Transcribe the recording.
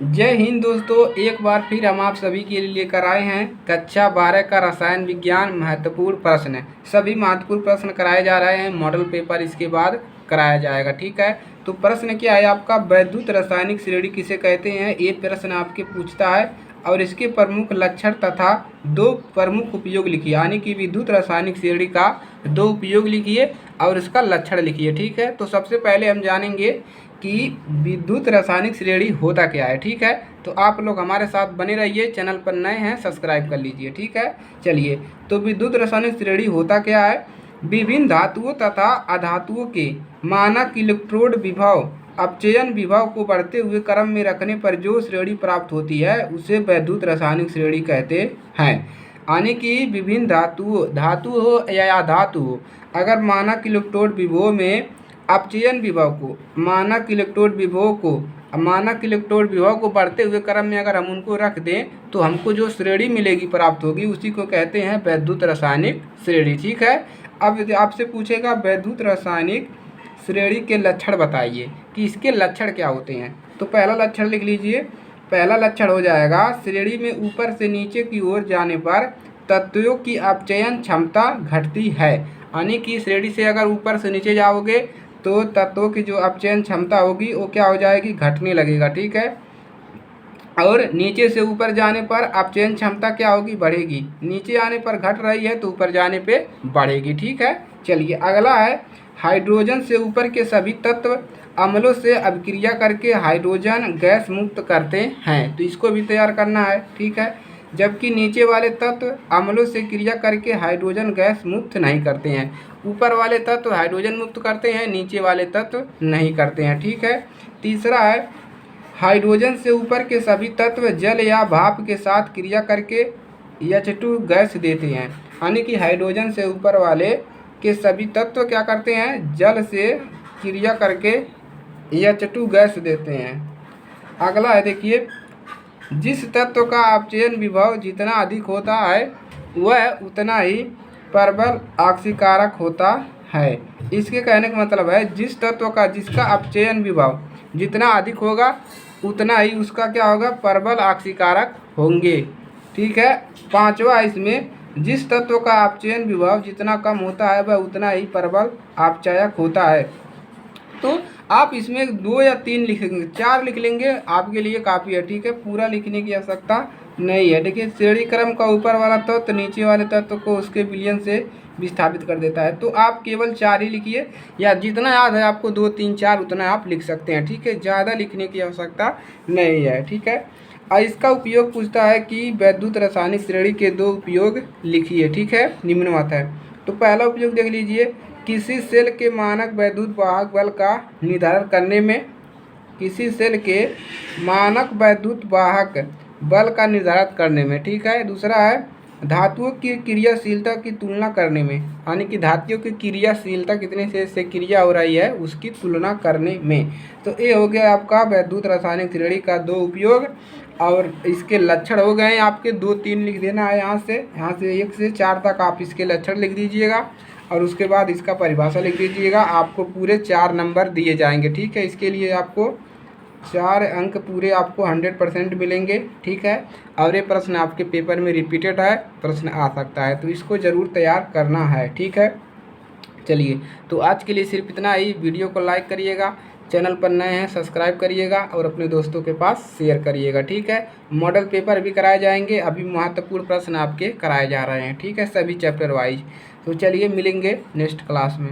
जय हिंद दोस्तों, एक बार फिर हम आप सभी के लिए लेकर आए हैं कक्षा 12 का रसायन विज्ञान महत्वपूर्ण प्रश्न। सभी महत्वपूर्ण प्रश्न कराए जा रहे हैं, मॉडल पेपर इसके बाद कराया जाएगा। ठीक है, तो प्रश्न क्या है आपका, वैद्युत रासायनिक श्रेणी किसे कहते हैं, ये प्रश्न आपके पूछता है। और इसके प्रमुख लक्षण तथा दो प्रमुख उपयोग लिखिए, यानी कि विद्युत रासायनिक श्रेणी का दो उपयोग लिखिए और इसका लक्षण लिखिए। ठीक है, तो सबसे पहले हम जानेंगे कि विद्युत रासायनिक श्रेणी होता क्या है। ठीक है, तो आप लोग हमारे साथ बने रहिए, चैनल पर नए हैं सब्सक्राइब कर लीजिए। ठीक है, चलिए, तो विद्युत रासायनिक श्रेणी होता क्या है। विभिन्न धातुओं तथा अधातुओं के मानक इलेक्ट्रोड विभव अपचयन विभव को बढ़ते हुए क्रम में रखने पर जो श्रेणी प्राप्त होती है उसे वैद्युत रासायनिक श्रेणी कहते हैं। यानी कि विभिन्न धातु हो या अधातु हो, अगर मानक इलेक्ट्रोड विभव में अपचयन विभव को मानक इलेक्ट्रोड विभव को बढ़ते हुए क्रम में अगर हम उनको रख दें तो हमको जो श्रेणी मिलेगी प्राप्त होगी उसी को कहते हैं वैद्युत रासायनिक श्रेणी। ठीक है, अब आपसे पूछेगा वैद्युत रासायनिक श्रेणी के लक्षण बताइए कि इसके लक्षण क्या होते हैं। तो पहला लक्षण लिख लीजिए। पहला लक्षण हो जाएगा, श्रेणी में ऊपर से नीचे की ओर जाने पर तत्वों की अपचयन क्षमता घटती है। यानी कि श्रेणी से अगर ऊपर से नीचे जाओगे तो तत्वों की जो अपचयन क्षमता होगी वो क्या हो जाएगी, घटने लगेगा। ठीक है, और नीचे से ऊपर जाने पर अपचयन क्षमता क्या होगी, बढ़ेगी। नीचे आने पर घट रही है तो ऊपर जाने पे बढ़ेगी। ठीक है, चलिए अगला है, हाइड्रोजन से ऊपर के सभी तत्व अम्लों से अभिक्रिया करके हाइड्रोजन गैस मुक्त करते हैं, तो इसको भी तैयार करना है। ठीक है, जबकि नीचे वाले तत्व अम्लों से क्रिया करके हाइड्रोजन गैस मुक्त नहीं करते हैं। ऊपर वाले तत्व हाइड्रोजन मुक्त करते हैं, नीचे वाले तत्व नहीं करते हैं। ठीक है, तीसरा है, हाइड्रोजन से ऊपर के सभी तत्व जल या भाप के साथ क्रिया करके H2 गैस देते हैं। यानी कि हाइड्रोजन से ऊपर वाले के सभी तत्व क्या करते हैं, जल से क्रिया करके H2 गैस देते हैं। अगला है, देखिए, जिस तत्व का अपचयन विभव जितना अधिक होता है वह उतना ही प्रबल ऑक्सीकारक होता है। इसके कहने का मतलब है, जिस तत्व का जिसका अपचयन विभव जितना अधिक होगा उतना ही उसका क्या होगा, प्रबल ऑक्सीकारक होंगे। ठीक है, पांचवा इसमें, जिस तत्व का अपचयन विभव जितना कम होता है वह उतना ही प्रबल अपचयक होता है। तो आप इसमें 2 या 3 लिखेंगे, 4 लिख लेंगे आपके लिए काफ़ी है। ठीक है, पूरा लिखने की आवश्यकता नहीं है। देखिए, श्रेणी क्रम का ऊपर वाला तत्व तो नीचे वाले तत्व को उसके विलयन से विस्थापित कर देता है। तो आप केवल 4 ही लिखिए, या जितना याद है आपको 2, 3, 4 उतना आप लिख सकते हैं। ठीक है, ज़्यादा लिखने की आवश्यकता नहीं है। ठीक है, और इसका उपयोग पूछता है कि वैद्युत रासायनिक श्रेणी के 2 उपयोग लिखिए। ठीक है, निम्नवत है। तो पहला उपयोग देख लीजिए, किसी सेल के मानक वैद्युत वाहक बल का निर्धारण करने में, किसी सेल के मानक वैद्युत वाहक बल का निर्धारण करने में। ठीक है, दूसरा है, धातुओं की क्रियाशीलता की तुलना करने में, यानी कि धातुओं की क्रियाशीलता कितने से क्रिया हो रही है उसकी तुलना करने में। तो ये हो गया आपका वैद्युत रासायनिक श्रेणी का 2 उपयोग, और इसके लक्षण हो गए आपके 2, 3 लिख देना है। यहाँ से 1 से 4 तक आप इसके लक्षण लिख दीजिएगा और उसके बाद इसका परिभाषा लिख दीजिएगा। आपको पूरे 4 नंबर दिए जाएंगे। ठीक है, इसके लिए आपको 4 अंक पूरे आपको 100% मिलेंगे। ठीक है, और ये प्रश्न आपके पेपर में रिपीटेड है, प्रश्न आ सकता है, तो इसको ज़रूर तैयार करना है। ठीक है, चलिए, तो आज के लिए सिर्फ इतना ही। वीडियो को लाइक करिएगा, चैनल पर नए हैं सब्सक्राइब करिएगा और अपने दोस्तों के पास शेयर करिएगा। ठीक है, मॉडल पेपर भी कराए जाएंगे, अभी महत्वपूर्ण प्रश्न आपके कराए जा रहे हैं। ठीक है, सभी चैप्टर वाइज। तो चलिए, मिलेंगे नेक्स्ट क्लास में।